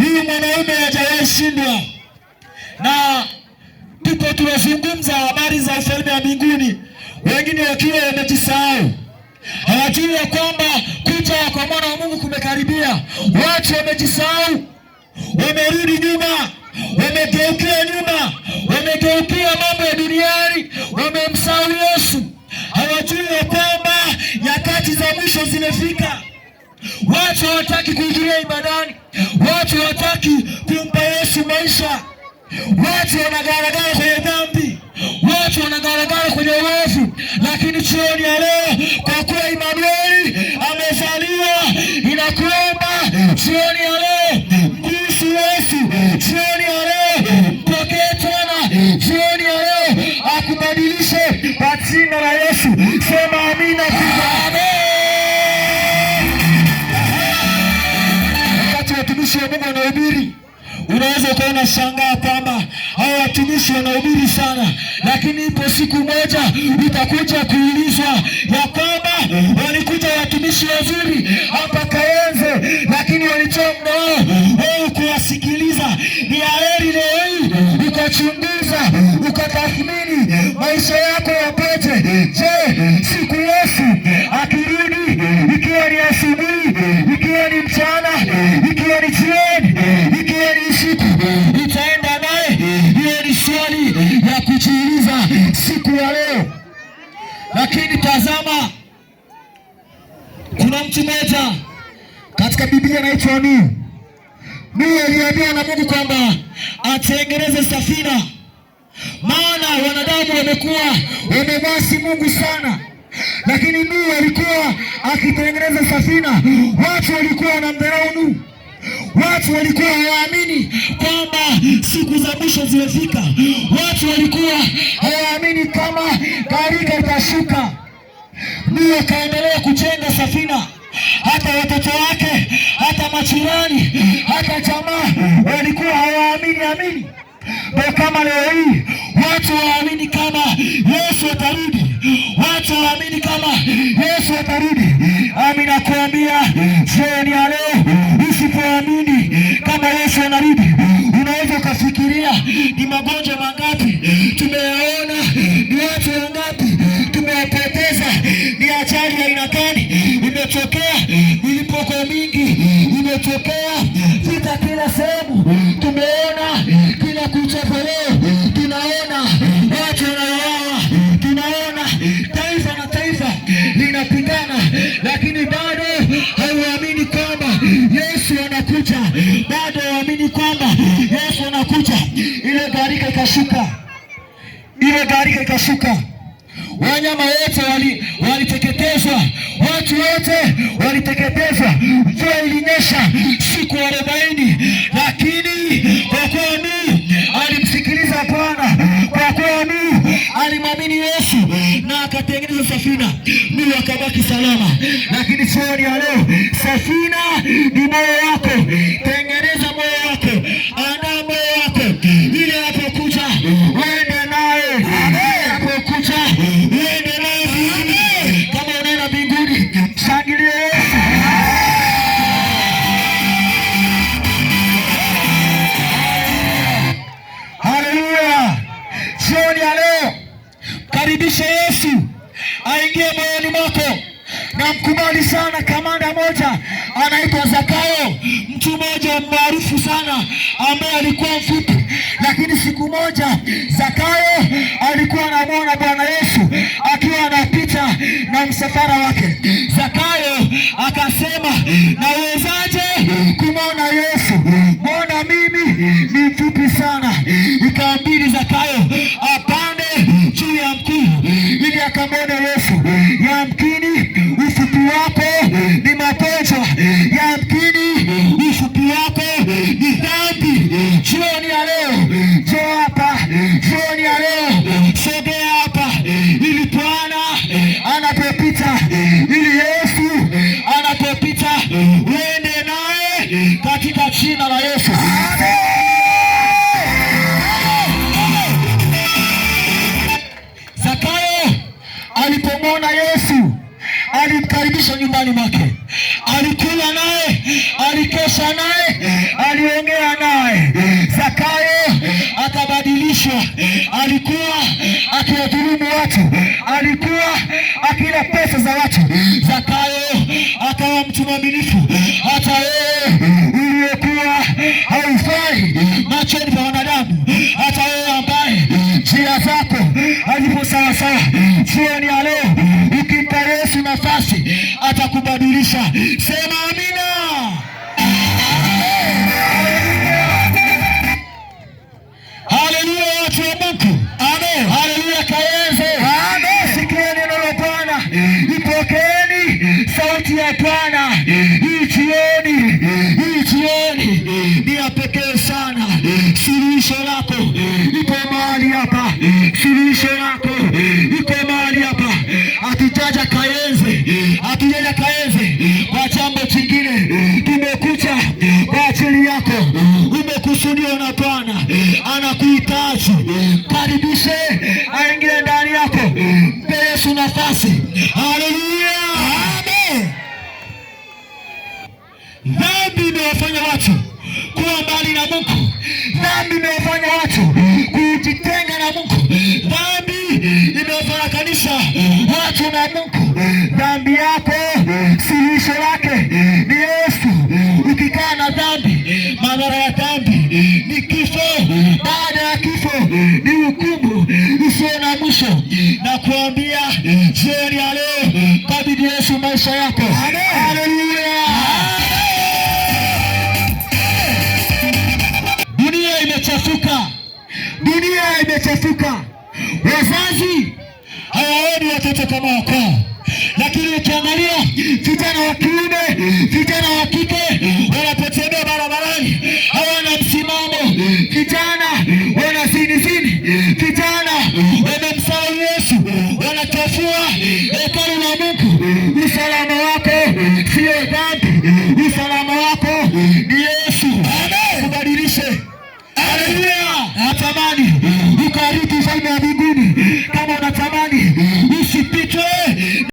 Huyu mwanaume hajawahi shindwa, na ndipo tunazungumza habari za ufalme wa mbinguni, wengine wakiwa wamejisahau, hawajui ya kwamba kuja kwa mwana wa Mungu kumekaribia. Watu wamejisahau, wamerudi nyuma, wamegeukia nyuma, wamegeukia mambo ya duniani, wamemsahau Yesu. Hawajui ya kwamba nyakati za mwisho zimefika. Watu hawataki kuingia ibadani, watu hawataki kumpa Yesu maisha. Watu wanagaragara kwenye dhambi, watu wanagaragara kwenye uovu. Lakini jioni ya leo, kwa kuwa Emmanuel amezaliwa, inakuomba jioni ya leo mruhusu Yesu, jioni ya leo mpokee tena, jioni ya leo akubadilishe kwa jina la Yesu. Sema amina. Wakati watumishi wa Mungu wanahubiri, unaweza ukaona shangaa kwamba hao watumishi wanahubiri sana, lakini ipo siku moja utakuja kuulizwa ya kwamba walikuja watumishi wazuri hapa Kayenze, lakini walitoa muda wao kuwasikiliza. Ni heri leo hii ukachunguza, ukatathmini maisha yako yapoje. Je, siku Yesu akirudi, ikiwa ni asubuhi, ikiwa ni mchana, ikiwa ni jioni, ikiwa ni usiku, itaenda naye? Hiyo ni swali ya kujiuliza siku ya leo. Lakini tazama, kuna mtu mmoja katika Biblia anaitwa Nuhu. Nuhu aliambiwa na Mungu kwamba atengeneze safina, maana wanadamu wamekuwa wamemwasi Mungu sana. Lakini Nuhu alikuwa akitengeneza safina, watu walikuwa wanamdharau Nuhu. Watu walikuwa hawaamini kwamba siku za mwisho zimefika. Watu walikuwa hawaamini kama gharika itashuka. Nuhu akaendelea kujenga safina. Hata watoto wake, hata majirani, hata jamaa walikuwa hawaamini. Ndio kama leo hii watu hawaamini kama Yesu atarudi. Watu hawaamini kama Yesu atarudi. Amina kuambia jioni ya leo, usipoamini kama Yesu anarudi, unaweza ukafikiria ni magonjwa mangapi tumeyaona, ni watu wangapi tumewapoteza, ni ajali ya aina gani imetokea, milipuko mingi imetokea, vita kila sehemu tumeona, kila kuchapa leo tunaona watu wanauawa, tunaona taifa na taifa linapigana, lakini bado hauamini kwamba Yesu anakuja, bado hauamini kwamba Yesu anakuja. Ile gharika ikashuka, ile gharika ikashuka. Wanyama wote waliteketezwa, watu wote waliteketezwa. Mvua ilinyesha siku 40, lakini kwa kuwa Nuhu alimsikiliza Bwana, kwa kuwa Nuhu alimwamini Yesu na akatengeneza safina, Nuhu akabaki salama. Lakini jioni ya leo, safina ni moyo wako. Tengeneza moyo wako, andaa moyo wako ili anapokuja uende naye, anapokuja uende naye. Kama unaenda mbinguni, shangilia Yesu. Haleluya! Jioni ya leo, karibisha Yesu aingie moyoni mwako. Na mkubali sana kamanda moja anaitwa Zakayo, mtu mmoja maarufu sana ambaye alikuwa mfupi, lakini siku moja Zakayo alikuwa anamwona Bwana Yesu akiwa anapita na msafara wake. Zakayo akasema, nawezaje kumwona Yesu? Mbona mimi ni mfupi sana? Ikabidi Zakayo apande juu ya mkuu ili akamwone Yesu. Yamkini ufupi wako ni magonjwa, yamkini ufupi wako ni dhambi. Jioni ya leo, njoo hapa. Jioni ya leo, sogea hapa, ili Bwana anapopita, ili Yesu anapopita, uende naye katika jina la Yesu. Zakayo alipomwona Yesu alimkaribisha nyumbani mwake, alikula naye, alikesha naye, aliongea alikuwa akiwadhulumu watu, alikuwa akila pesa za watu. Zakayo akawa mtu mwaminifu. Hata wewe uliyekuwa haufai machoni pa wanadamu, hata wewe ambaye njia zako hazipo sawa sawa, jioni ya leo ukimpa Yesu nafasi atakubadilisha. Sema amina. Haleluya, watu wa Mungu. Amen. Haleluya, Kayenze. Amen. Sikia neno la Bwana. Ipokeeni sauti ya Bwana. Hii jioni ni ya pekee sana. Suluhisho lako ipo mahali hapa. Suluhisho lako ipo mahali hapa. Hatujaja Kayenze kwa jambo jingine. Tumekuja kwa ajili yako. Umekusudiwa na Bwana, anakuhitaji. Karibishe aingie ndani yako. Mpe Yesu nafasi. Haleluya. Amen. Dhambi imewafanya watu kuwa mbali na Mungu. Dhambi imewafanya watu kujitenga na Mungu. Dhambi imewafarakanisha watu na Mungu. Dhambi yako suluhisho lake ni Yesu. Ukikaa na dhambi, madhara ya dhambi ni kifo. Baada ya kifo ni hukumu isiyo na mwisho. Na kuambia jioni ya leo, kabidhi Yesu maisha yako. Haleluya. Dunia imechafuka. Wazazi hawaoni watoto kama wako, lakini ukiangalia vijana wa kiume, vijana wa kike wanapotembea barabarani hawana msimamo. Vijana wanazini, vijana wamemsahau Yesu, wanachafua hekalu la Mungu. Usalama wako sio dhambi, usalama wako ni Yesu. Amen. Kubadilishe. Haleluya. Natamani ukarithi ufalme wa mbinguni.